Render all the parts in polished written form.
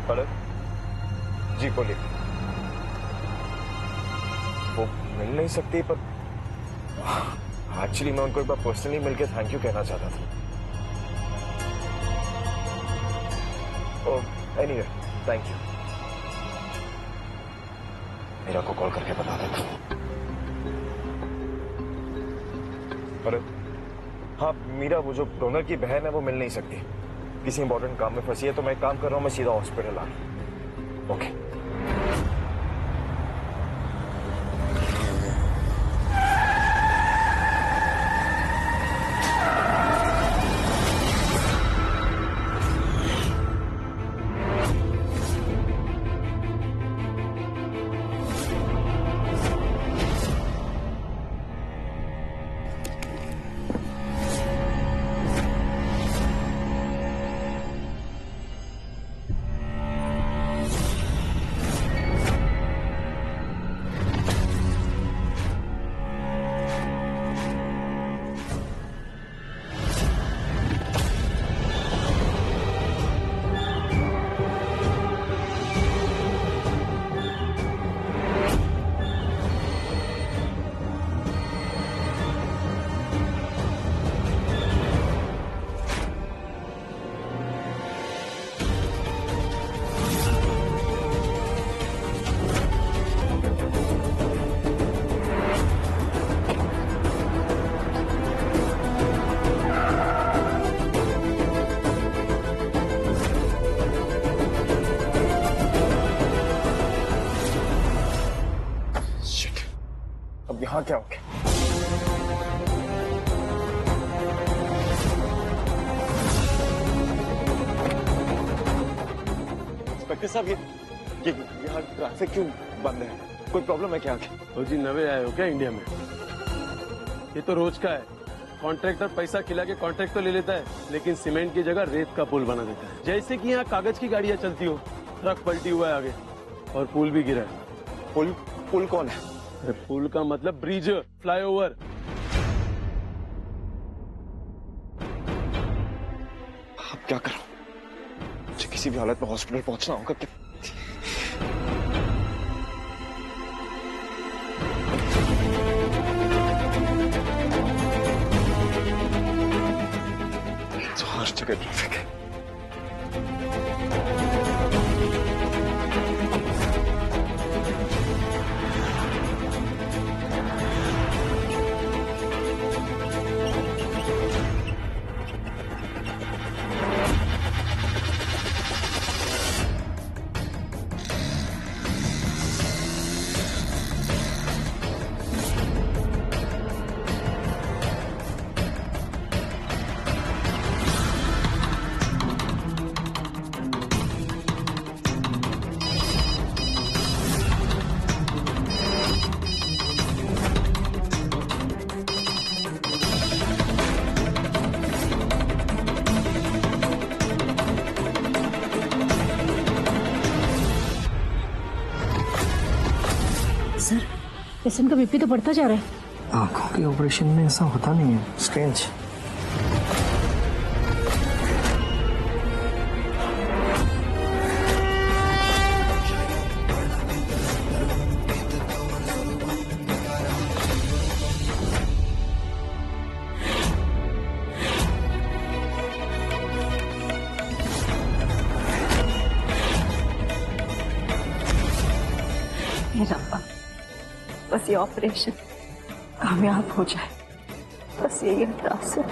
Hello जी, बोलिए। वो मिल नहीं सकती, पर एक्चुअली मैं उनको एक बार पर्सनली मिलकर थैंक यू कहना चाहता था। ओह एनीवे, थैंक यू। मीरा को कॉल करके बता देता हूँ। हेलो हाँ मीरा, वो जो डोनर की बहन है वो मिल नहीं सकती, किसी इंपॉर्टेंट काम में फंसी है। तो मैं एक काम कर रहा हूँ, मैं सीधा हॉस्पिटल आ रहा हूँ। ओके। अब यहाँ क्या हो गया? इंस्पेक्टर साहब, ये यहाँ ट्रैफिक क्यों बंद है? कोई प्रॉब्लम है क्या? ओ जी, नवे आए हो क्या इंडिया में? ये तो रोज का है। कॉन्ट्रैक्टर पैसा खिला के कॉन्ट्रैक्ट तो ले लेता है, लेकिन सीमेंट की जगह रेत का पुल बना देता है। जैसे कि यहाँ कागज की गाड़ियां चलती हो, ट्रक पलटी हुआ है आगे और पुल भी गिरा है। पुल कौन है? अरे पुल का मतलब ब्रिज, फ्लाईओवर। अब क्या करूं? मुझे किसी भी हालत में हॉस्पिटल पहुंचना होगा। तो हर जगह ट्रैफिक है। सर, पेशेंट का बीपी तो बढ़ता जा रहा है। आंखों के ऑपरेशन में ऐसा होता नहीं है। स्ट्रेंज। रब्बा, बस ये ऑपरेशन कामयाब हो जाए, बस यही अरदास है।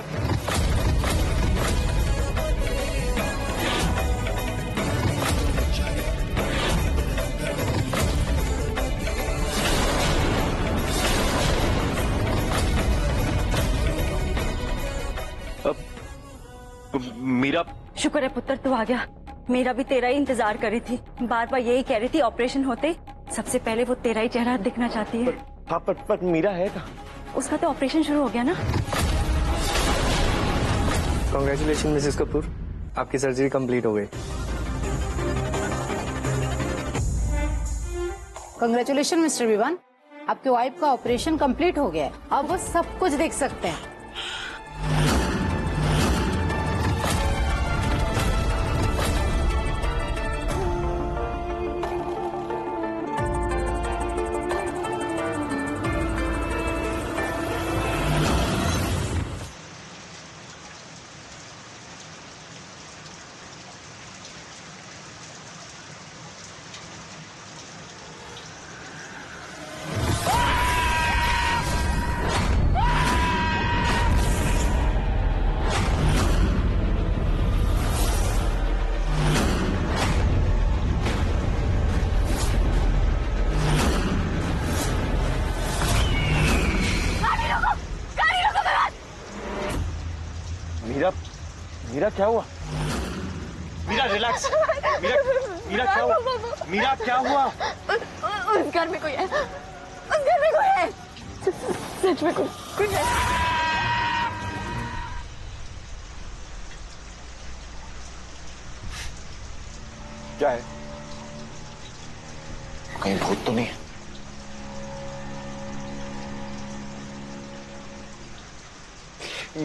मीरा, शुक्र है पुत्र तू आ गया। मीरा भी तेरा ही इंतजार कर रही थी, बार बार यही कह रही थी ऑपरेशन होते सबसे पहले वो तेरा ही चेहरा दिखना चाहती है। हाँ पर मीरा है कहाँ? उसका तो ऑपरेशन शुरू हो गया ना। कांग्रेचुलेशन मिसेस कपूर, आपकी सर्जरी कंप्लीट हो गई। कांग्रेचुलेशन मिस्टर विवान, आपके वाइफ का ऑपरेशन कंप्लीट हो गया है। अब वो सब कुछ देख सकते हैं। मीरा क्या हुआ? मीरा रिलैक्स। मीरा क्या हुआ? मीरा क्या हुआ? उस घर में कोई है, उस घर में कोई है, सच में कोई है। क्या है? कहीं भूत तो नहीं है?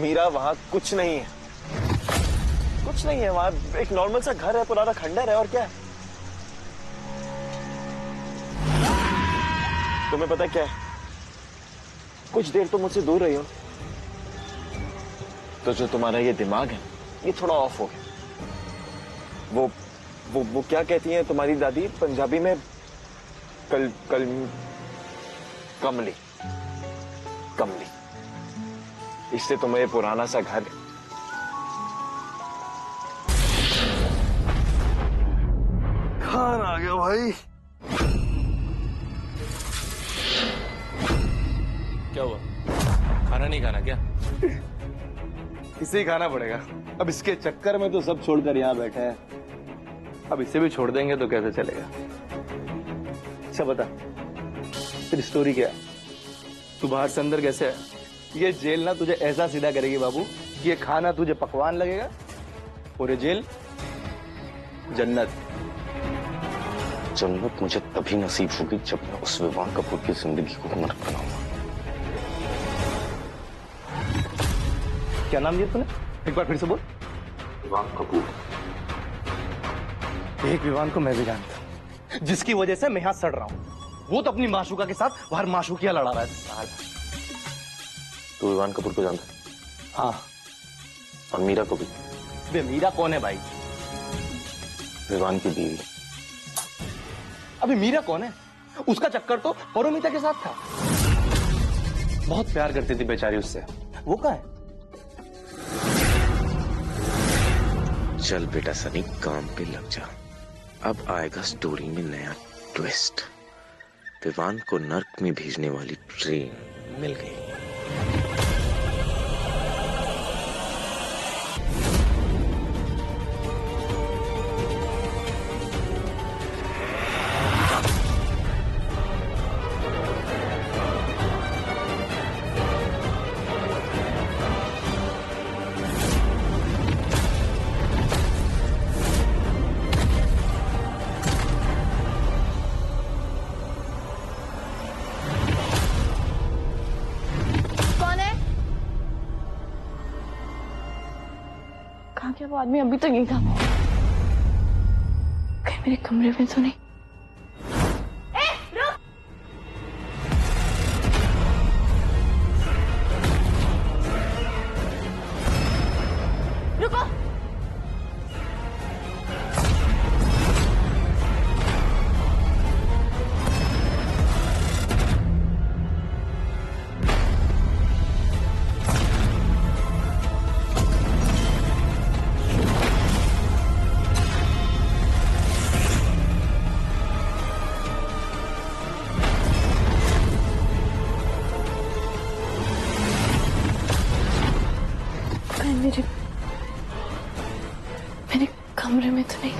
मीरा वहां कुछ नहीं है, कुछ नहीं है वहां। एक नॉर्मल सा घर है, पुराना खंडर है, और क्या है? तुम्हें पता क्या है, कुछ देर तो मुझसे दूर रही हो तो जो तुम्हारा ये दिमाग है ये थोड़ा ऑफ हो गया। वो क्या कहती हैं तुम्हारी दादी पंजाबी में? कमली। इसलिए तुम्हें पुराना सा घर खाना आ गया भाई। क्या हुआ? खाना नहीं खाना क्या? इसे ही खाना पड़ेगा। अब इसके चक्कर में तो सब छोड़कर यहाँ बैठे हैं, अब इसे भी छोड़ देंगे तो कैसे चलेगा? अच्छा बता, तेरी स्टोरी क्या है? तू बाहर से अंदर कैसे है? ये जेल ना तुझे ऐसा सीधा करेगी बाबू कि ये खाना तुझे पकवान लगेगा और ये जेल जन्नत। जन्नत मुझे तभी नसीब होगी जब मैं उस विवान कपूर की जिंदगी को नर्क बनाऊंगा। क्या नाम दिया तूने? एक बार फिर से बोल। विवान कपूर। एक विवान को मैं भी जानता हूं, जिसकी वजह से मैं यहां सड़ रहा हूं। वो तो अपनी माशूका के साथ बाहर माशूकियां लड़ा रहा है साला। तू विवान कपूर को जानता? हाँ। और मीरा को भी? बे मीरा कौन है भाई? विवान की बीवी। अभी मीरा कौन है? उसका चक्कर तो परोमिता के साथ था। बहुत प्यार करती थी बेचारी उससे। वो कहाँ है? चल बेटा सनी, काम पे लग जा। अब आएगा स्टोरी में नया ट्विस्ट। विवान को नर्क में भेजने वाली ट्रेन मिल गई। कहाँ क्या वो आदमी अभी तक नहीं था? कहीं मेरे कमरे में तो नहीं? रुको। मेरे कमरे में तो नहीं?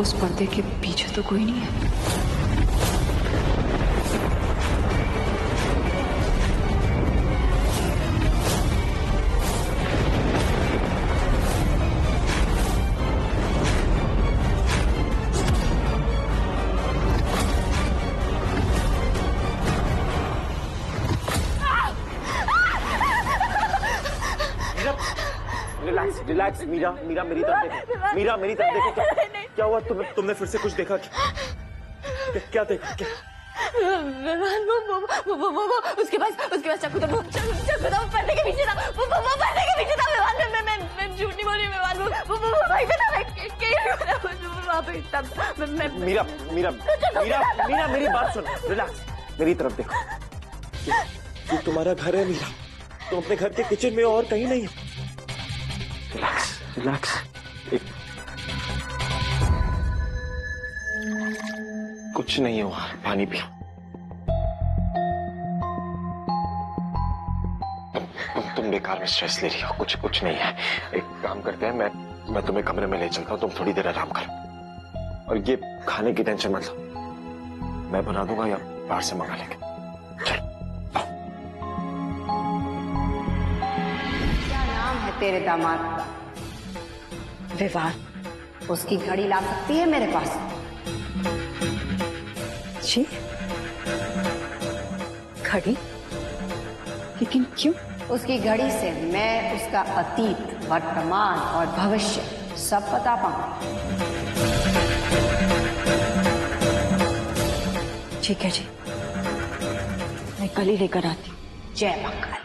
उस पर्दे के पीछे तो कोई नहीं है। रिलैक्स रिलैक्स मीरा, मीरा मेरी तरफ देखो, मीरा मेरी तरफ देखो। क्या हुआ? तुमने फिर से कुछ देखा? क्या देखा? क्या? वो उसके पास चाकू था, वो पर्दे के पीछे था, वो पर्दे के पीछे था। मैं झूठ नहीं बोल रही, वो वहीं पे था। मीरा मीरा मीरा मीरा मेरी बात सुनो, रिलैक्स, मेरी तरफ देखो। ये तुम्हारा घर है मीरा, तुम अपने घर के किचन में और कहीं नहीं है। Relax relax. कुछ नहीं हुआ, पानी पियो। तुम बेकार में स्ट्रेस ले रही हो, कुछ नहीं है। एक काम करते हैं, मैं तुम्हें कमरे में ले चलता हूँ, तुम थोड़ी देर आराम करो। और ये खाने की टेंशन मत लो, मैं बना दूंगा या बाहर से मंगा लेंगे। क्या नाम है तेरे दामाद का? विवान। उसकी घड़ी ला सकती है मेरे पास? जी? घड़ी? लेकिन क्यों? उसकी घड़ी से मैं उसका अतीत, वर्तमान और भविष्य सब बता पाऊं। ठीक है जी, मैं कल ही लेकर आती हूँ। जय मंगल।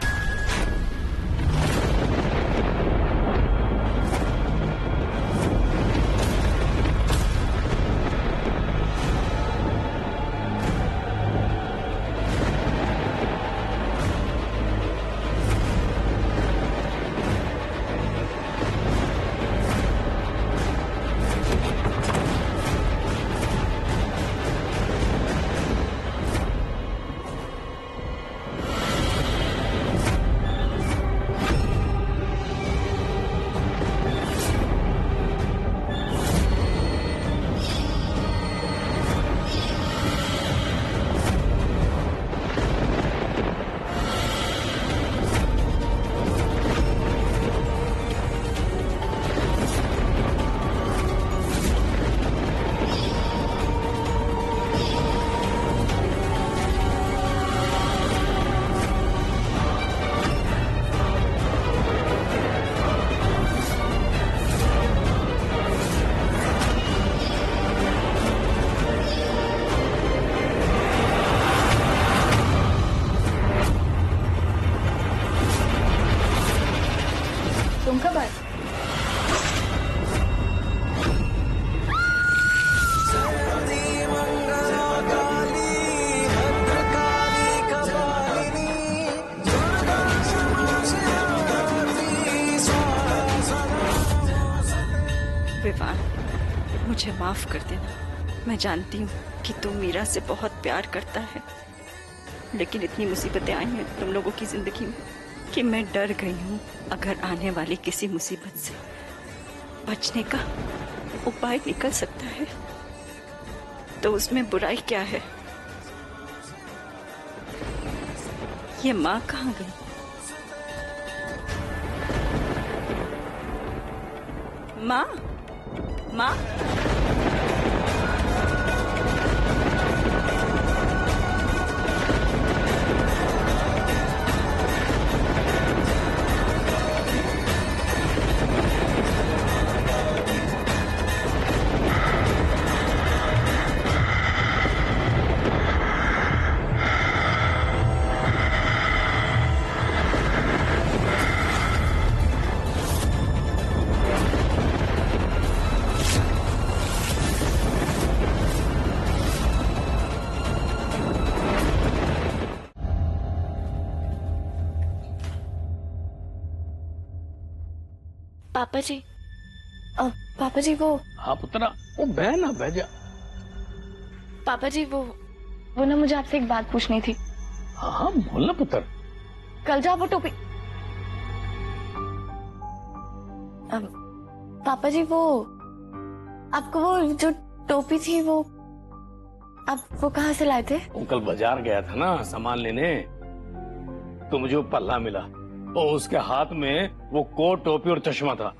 तुम कब आए? विवान, मुझे माफ कर देना। मैं जानती हूँ कि तू मीरा से बहुत प्यार करता है, लेकिन इतनी मुसीबतें आई हैं तुम लोगों की जिंदगी में कि मैं डर गई हूँ। अगर आने वाली किसी मुसीबत से बचने का उपाय निकल सकता है तो उसमें बुराई क्या है? ये माँ कहाँ गई? माँ, माँ। पापा जी वो। हाँ पुत्रा, वो बह ना बह जा। पापा जी वो ना मुझे आपसे एक बात पूछनी थी। हाँ हाँ बोल ना पुत्र। कल जो आप वो टोपी, पापा जी वो आपको वो जो टोपी थी वो, अब वो कहाँ से लाए थे? वो कल बाजार गया था ना सामान लेने, तो मुझे वो पल्ला मिला और उसके हाथ में वो कोट, टोपी और चश्मा था।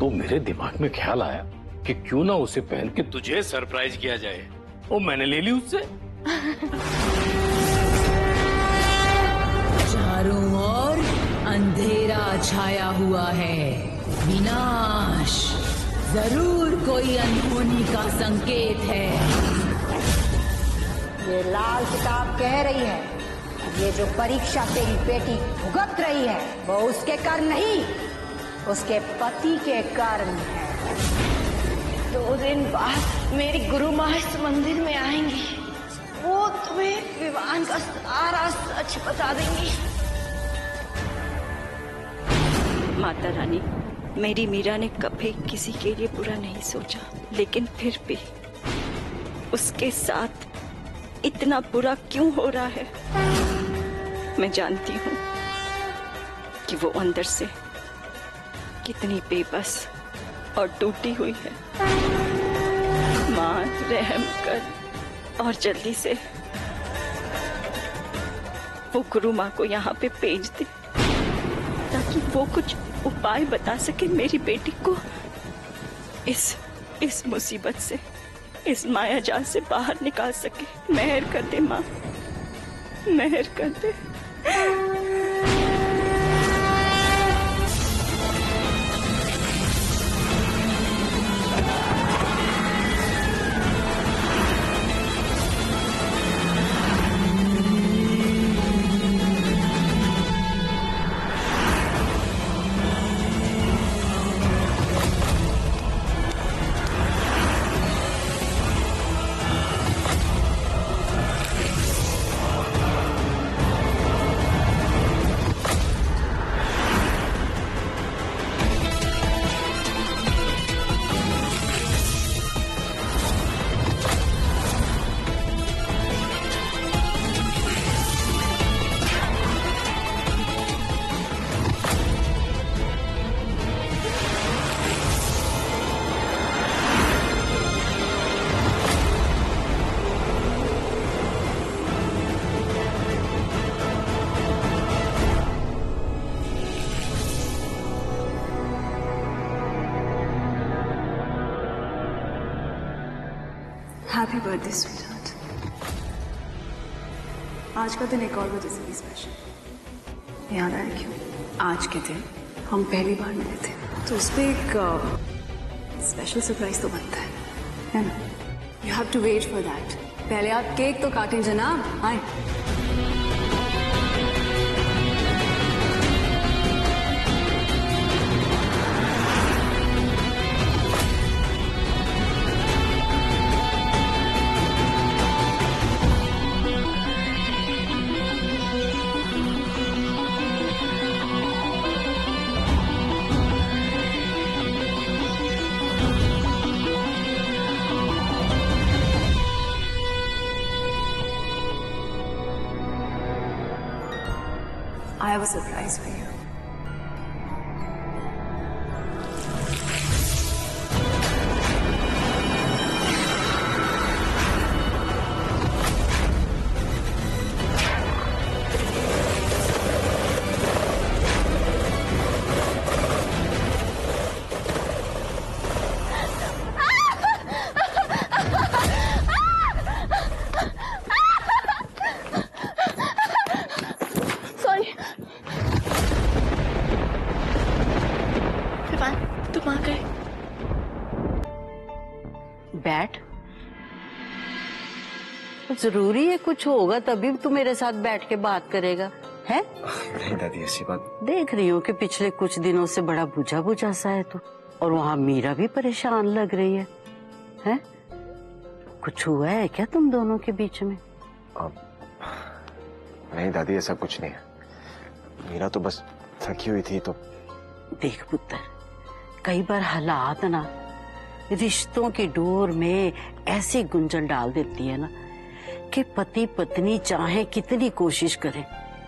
तो मेरे दिमाग में ख्याल आया कि क्यों ना उसे पहन के तुझे सरप्राइज किया जाए। वो मैंने ले ली उससे। चारों ओर अंधेरा छाया हुआ है, विनाश जरूर कोई अनहोनी का संकेत है। ये लाल किताब कह रही है, ये जो परीक्षा तेरी बेटी भुगत रही है वो उसके कर्म नहीं, उसके पति के कर्म है। 2 दिन बाद मेरी गुरु माँ इस मंदिर में आएंगी, वो तुम्हें विवान का सारा सच बता देंगी। माता रानी, मेरी मीरा ने कभी किसी के लिए बुरा नहीं सोचा, लेकिन फिर भी उसके साथ इतना बुरा क्यों हो रहा है? मैं जानती हूँ कि वो अंदर से कितनी बेबस और टूटी हुई है। माँ, रहम कर और जल्दी से वो गुरु माँ को यहाँ पे भेज दे, ताकि वो कुछ उपाय बता सके मेरी बेटी को इस मुसीबत से, इस माया जाल से बाहर निकाल सके। मेहर कर दे माँ, मेहर कर दे। Happy birthday sweetheart. आज का दिन एक और वजह से भी स्पेशल। याद आया क्यों? आज के दिन हम पहली बार मिले थे, तो उस पर एक स्पेशल सरप्राइज तो बनता है ना? You have to wait for that. पहले आप केक तो काटें जनाब। आए। I have a surprise for you. तुम आ गए। बैठ। जरूरी है कुछ होगा तभी तू मेरे साथ बैठ के बात करेगा, है? नहीं दादी, ऐसी बात। देख रही हूँ कि पिछले कुछ दिनों से बड़ा बुझा बुझा सा है तू, और वहाँ मीरा भी परेशान लग रही है। हैं? कुछ हुआ है क्या तुम दोनों के बीच में? नहीं दादी, ऐसा कुछ नहीं है। मीरा तो बस थकी हुई थी। तो देख पुत्र, कई बार हालात ना रिश्तों की डोर में ऐसी गुंजन डाल देती है ना कि पति पत्नी चाहे कितनी कोशिश करें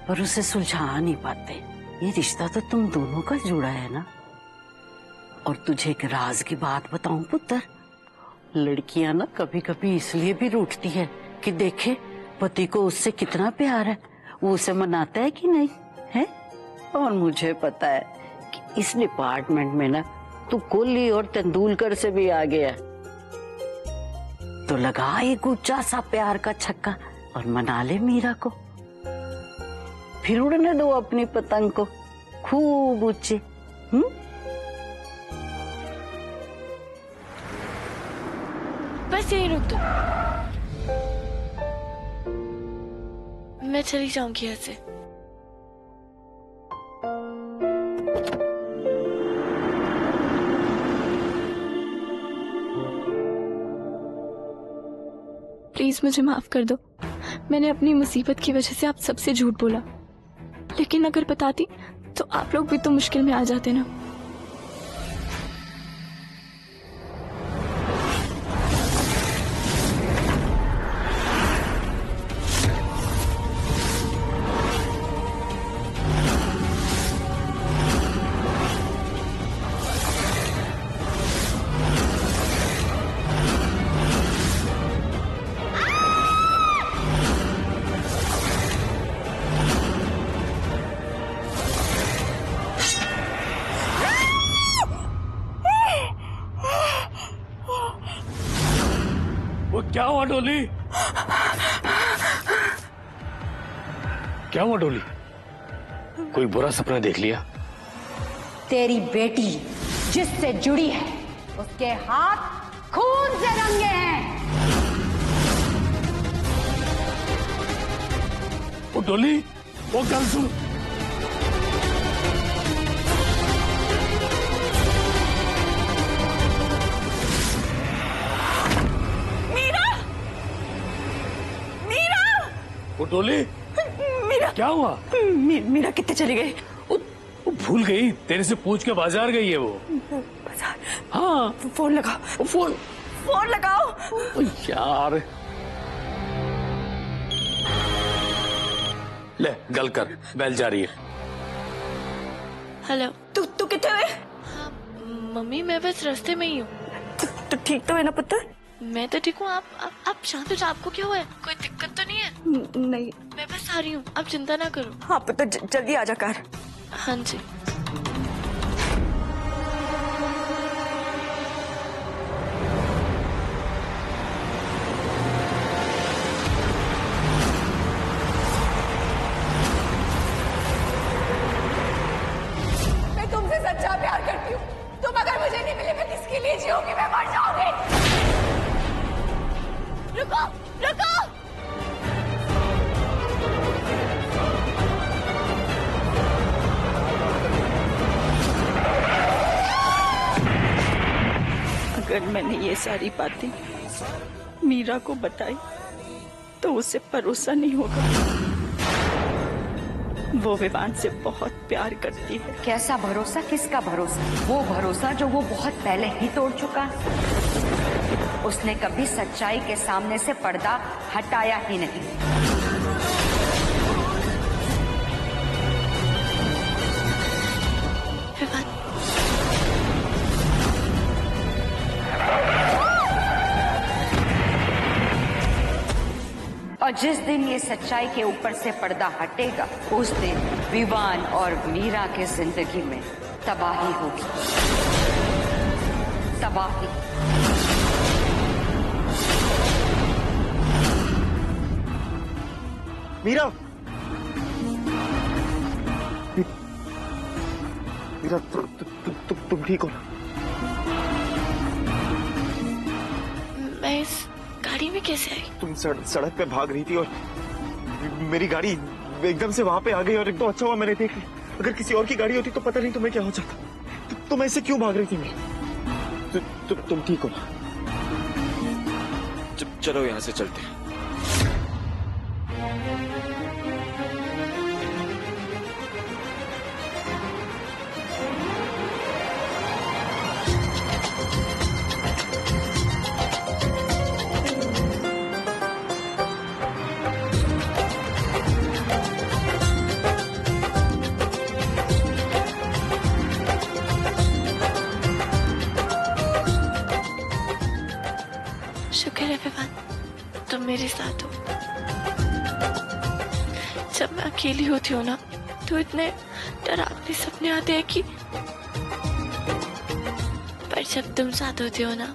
पर उसे सुलझा नहीं पाते। ये रिश्ता तो तुम दोनों का जुड़ा है ना। और तुझे एक राज की बात बताऊं पुत्र, लड़कियां ना कभी कभी इसलिए भी रूठती है कि देखे पति को उससे कितना प्यार है, वो उसे मनाता है कि नहीं है। और मुझे पता है कि इस डिपार्टमेंट में ना तू कोहली और तेंदुलकर से भी आगे है, तो लगा एक ऊंचा सा प्यार का छक्का और मना ले मीरा को, फिर उड़ने दो अपनी पतंग को खूब ऊंचे। बस यही रुक दो, मैं चली जाऊंगी यहाँ से। प्लीज मुझे माफ कर दो, मैंने अपनी मुसीबत की वजह से आप सबसे झूठ बोला, लेकिन अगर बताती तो आप लोग भी तो मुश्किल में आ जाते ना। वो क्या हुआ डोली? क्या हुआ डोली? कोई बुरा सपना देख लिया? तेरी बेटी जिससे जुड़ी है उसके हाथ खून से रंगे हैं। वो डोली, वो गल सुन। वो डोली, मीरा क्या हुआ? मीरा कितने चली गई? वो भूल गई, तेरे से पूछ के बाजार गई है वो। बाजार? हाँ। फोन लगाओ। फोन लगाओ। ओ यार, ले गल कर, बेल जा रही है। हेलो। तू कितने हुए? हाँ मम्मी, मैं बस रास्ते में ही हूँ। तू ठीक तो है ना पुत्र? मैं तो ठीक हूँ। आप शांत हो जाओ, आपको क्या हुआ है? कोई दिक्कत तो नहीं है? नहीं, मैं बस आ रही हूँ, आप चिंता ना करो। हाँ पुत्र, जल्दी आजा कर। हाँ जी। मैं तुमसे सच्चा प्यार करती हूँ, तुम अगर मुझे नहीं मिले मैं किसके लिए जीऊंगी? मैं मर जाऊंगी। रुको रुको, अगर मैंने ये सारी बातें मीरा को बताई तो उसे भरोसा नहीं होगा। वो विवान से बहुत प्यार करती है। कैसा भरोसा? किसका भरोसा? वो भरोसा जो वो बहुत पहले ही तोड़ चुका है। उसने कभी सच्चाई के सामने से पर्दा हटाया ही नहीं। और जिस दिन ये सच्चाई के ऊपर से पर्दा हटेगा उस दिन विवान और मीरा के जिंदगी में तबाही होगी। तबाही। मीरा, मीरा तुम ठीक हो? मैं इस गाड़ी में कैसे आई? तुम सड़क पे भाग रही थी और मेरी गाड़ी एकदम से वहां पे आ गई और एकदम अच्छा हुआ मैंने देख ली। अगर किसी और की गाड़ी होती तो पता नहीं तुम्हें क्या हो जाता। तुम ऐसे क्यों भाग रही थी? तुम ठीक हो ना? चलो यहाँ से चलते हैं। मेरे साथ हो। जब मैं अकेली होती हूँ ना तो इतने डरावने सपने आते हैं कि, पर जब तुम साथ होते हो ना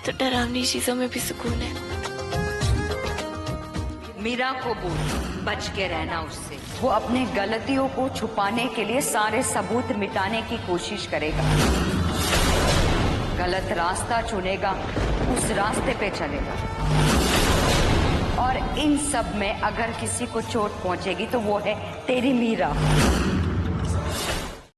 तो डरावनी चीजों में भी सुकून है। मीरा को बोल बच के रहना उससे। वो अपनी गलतियों को छुपाने के लिए सारे सबूत मिटाने की कोशिश करेगा, गलत रास्ता चुनेगा, उस रास्ते पे चलेगा। और इन सब में अगर किसी को चोट पहुंचेगी तो वो है तेरी मीरा।